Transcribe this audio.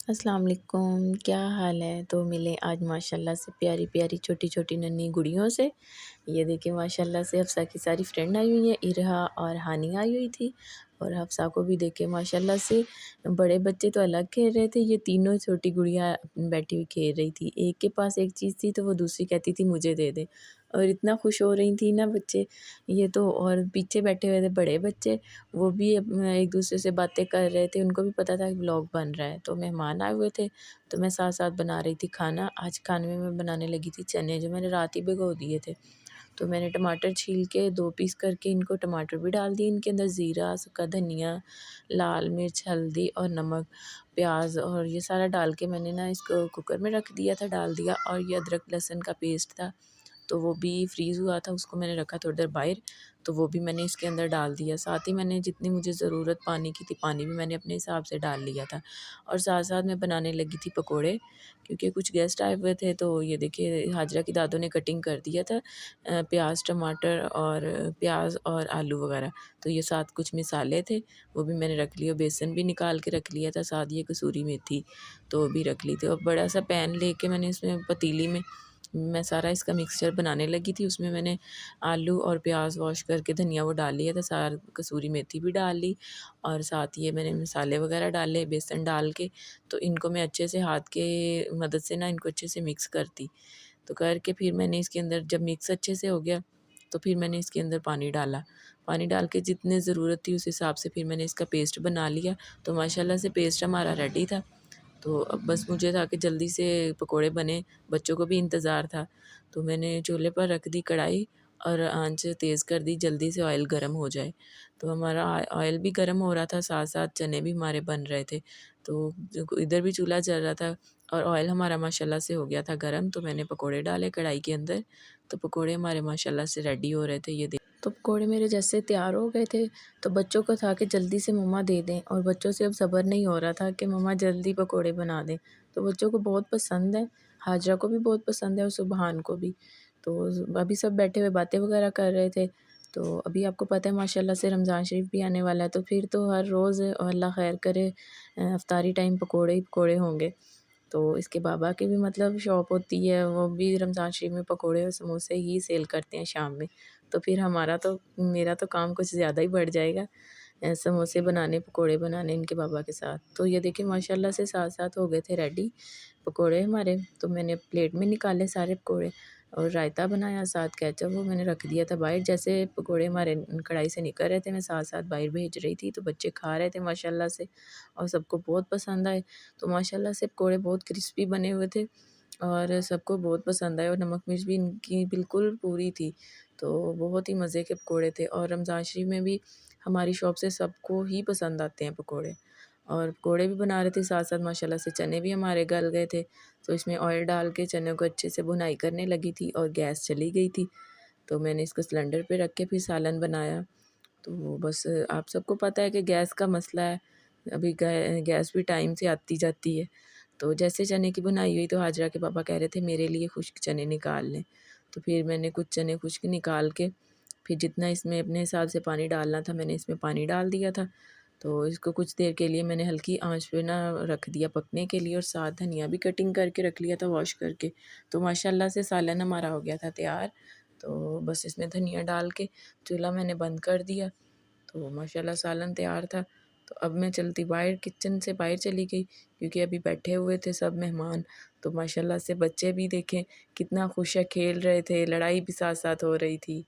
अस्सलाम वालेकुम, क्या हाल है? तो मिले आज माशाल्लाह से प्यारी-प्यारी, छोटी-छोटी नन्ही गुड़ियों से। ये देखिए माशाल्लाह से हफ्सा की सारी फ्रेंड आई हुई हैं, इरहा और हानिया आई हुई थी और हफ्सा को भी देखिए माशाल्लाह से बड़े बच्चे तो अलग खेल रहे थे, ये तीनों छोटी गुड़िया बैठी हुई खेल रही थी। एक के पास एक चीज़ थी तो वो दूसरी कहती थी मुझे दे दे और इतना खुश हो रही थी ना बच्चे, ये तो और पीछे बैठे हुए थे बड़े बच्चे, वो भी एक-दूसरे से बातें कर रहे थे, उनको भी पता था कि व्लॉग बन रहा है। तो मेहमान आए हुए थे, तो मैं साथ-साथ बना रही थी खाना। आज खाने में मैं बनाने लगी थी चने जो मैंने रात ही भिगो दिए थे। तो मैंने टमाटर छील के 2 पीस करके इनको टमाटर भी डाल दिए, इनके अंदर ज़ीरा, सूखा धनिया, लाल मिर्च, हल्दी और नमक, प्याज़ और ये सारा डाल के मैंने ना इसको कुकर में रख दिया था, डाल दिया और ये अदरक लहसुन का पेस्ट था, तो वो भी फ्रीज़ हुआ था, उसको मैंने रखा थोड़ी देर बाहर, तो वो भी मैंने इसके अंदर डाल दिया। साथ ही मैंने जितनी मुझे ज़रूरत पानी की थी, पानी भी मैंने अपने हिसाब से डाल लिया था और साथ-साथ मैं बनाने लगी थी पकोड़े, क्योंकि कुछ गेस्ट आए हुए थे, तो ये देखिए हाजरा की दादों ने कटिंग कर दिया था प्याज़, टमाटर और प्याज़ और आलू वगैरह। तो ये साथ कुछ मसाले थे, वो भी मैंने रख लिए, बेसन भी निकाल के रख लिया था, साथ ये कसूरी मेथी तो वो भी रख ली थी और बड़ा-सा पैन लेके मैंने इसमें पतीली में मैं सारा इसका मिक्सचर बनाने लगी थी। उसमें मैंने आलू और प्याज़ वॉश करके धनिया वो डाल लिया था, कसूरी मेथी भी डाल ली और साथ ये मैंने मसाले वगैरह डाले, बेसन डाल के, तो इनको मैं अच्छे से हाथ के मदद से ना इनको अच्छे से मिक्स करती। तो करके फिर मैंने इसके अंदर जब मिक्स अच्छे से हो गया, तो फिर मैंने इसके अंदर पानी डाला। पानी डाल के जितनी ज़रूरत थी उस हिसाब से फिर मैंने इसका पेस्ट बना लिया। तो माशाल्लाह से पेस्ट हमारा रेडी था। तो अब बस मुझे था कि जल्दी से पकोड़े बने, बच्चों को भी इंतज़ार था। तो मैंने चूल्हे पर रख दी कढ़ाई और आँच तेज़ कर दी, जल्दी से ऑयल गरम हो जाए। तो हमारा ऑयल भी गरम हो रहा था, साथ-साथ चने भी हमारे बन रहे थे। तो जो इधर भी चूल्हा जल रहा था और ऑयल हमारा माशाल्लाह से हो गया था गरम, तो मैंने पकोड़े डाले कढ़ाई के अंदर। तो पकोड़े हमारे माशाल्लाह से रेडी हो रहे थे, ये तो पकोड़े मेरे जैसे तैयार हो गए थे, तो बच्चों को था कि जल्दी से मम्मा दे दें और बच्चों से अब सब्र नहीं हो रहा था कि मम्मा जल्दी पकोड़े बना दें। तो बच्चों को बहुत पसंद है, हाजरा को भी बहुत पसंद है और सुबहान को भी। तो अभी सब बैठे हुए बातें वगैरह कर रहे थे। तो अभी आपको पता है माशाल्लाह से रमज़ान शरीफ भी आने वाला है, तो फिर तो हर रोज़ अल्लाह खैर करे इफ्तारी टाइम पकोड़े ही पकोड़े होंगे। तो इसके बाबा की भी मतलब शॉप होती है, वो भी रमज़ान शरीफ में पकोड़े और समोसे ही सेल करते हैं शाम में। तो फिर मेरा तो काम कुछ ज़्यादा ही बढ़ जाएगा समोसे बनाने, पकोड़े बनाने इनके बाबा के साथ। तो ये देखिए माशाल्लाह से साथ-साथ हो गए थे रेडी पकोड़े हमारे, तो मैंने प्लेट में निकाले सारे पकोड़े और रायता बनाया, साथ केचप वो मैंने रख दिया था बाहर। जैसे पकोड़े हमारे कढ़ाई से निकल रहे थे, मैं साथ-साथ बाहर भेज रही थी, तो बच्चे खा रहे थे माशाल्लाह से और सबको बहुत पसंद आए। तो माशाल्लाह से पकोड़े बहुत क्रिस्पी बने हुए थे और सबको बहुत पसंद आए और नमक मिर्च भी इनकी बिल्कुल पूरी थी। तो बहुत ही मज़े के पकोड़े थे और रमज़ान शरीफ में भी हमारी शॉप से सबको ही पसंद आते हैं पकोड़े और पकोड़े भी बना रहे थे साथ-साथ माशाल्लाह से चने भी हमारे गल गए थे। तो इसमें ऑयल डाल के चने को अच्छे से भुनाई करने लगी थी और गैस चली गई थी। तो मैंने इसको सिलेंडर पे रख के फिर सालन बनाया। तो बस आप सबको पता है कि गैस का मसला है, अभी गैस भी टाइम से आती जाती है। तो जैसे चने की बुनाई हुई तो हाजरा के पापा कह रहे थे मेरे लिए खुश्क चने निकाल लें। तो फिर मैंने कुछ चने खुश्क निकाल के फिर जितना इसमें अपने हिसाब से पानी डालना था मैंने इसमें पानी डाल दिया था। तो इसको कुछ देर के लिए मैंने हल्की आँच पे ना रख दिया पकने के लिए और साथ धनिया भी कटिंग करके रख लिया था वॉश करके। तो माशाल्लाह से सालन हमारा हो गया था तैयार। तो बस इसमें धनिया डाल के चूल्हा मैंने बंद कर दिया। तो माशाल्लाह सालन तैयार था। तो अब मैं चलती बाहर किचन से बाहर चली गई क्योंकि अभी बैठे हुए थे सब मेहमान। तो माशाल्लाह से बच्चे भी देखें कितना खुश है, खेल रहे थे, लड़ाई भी साथ-साथ हो रही थी।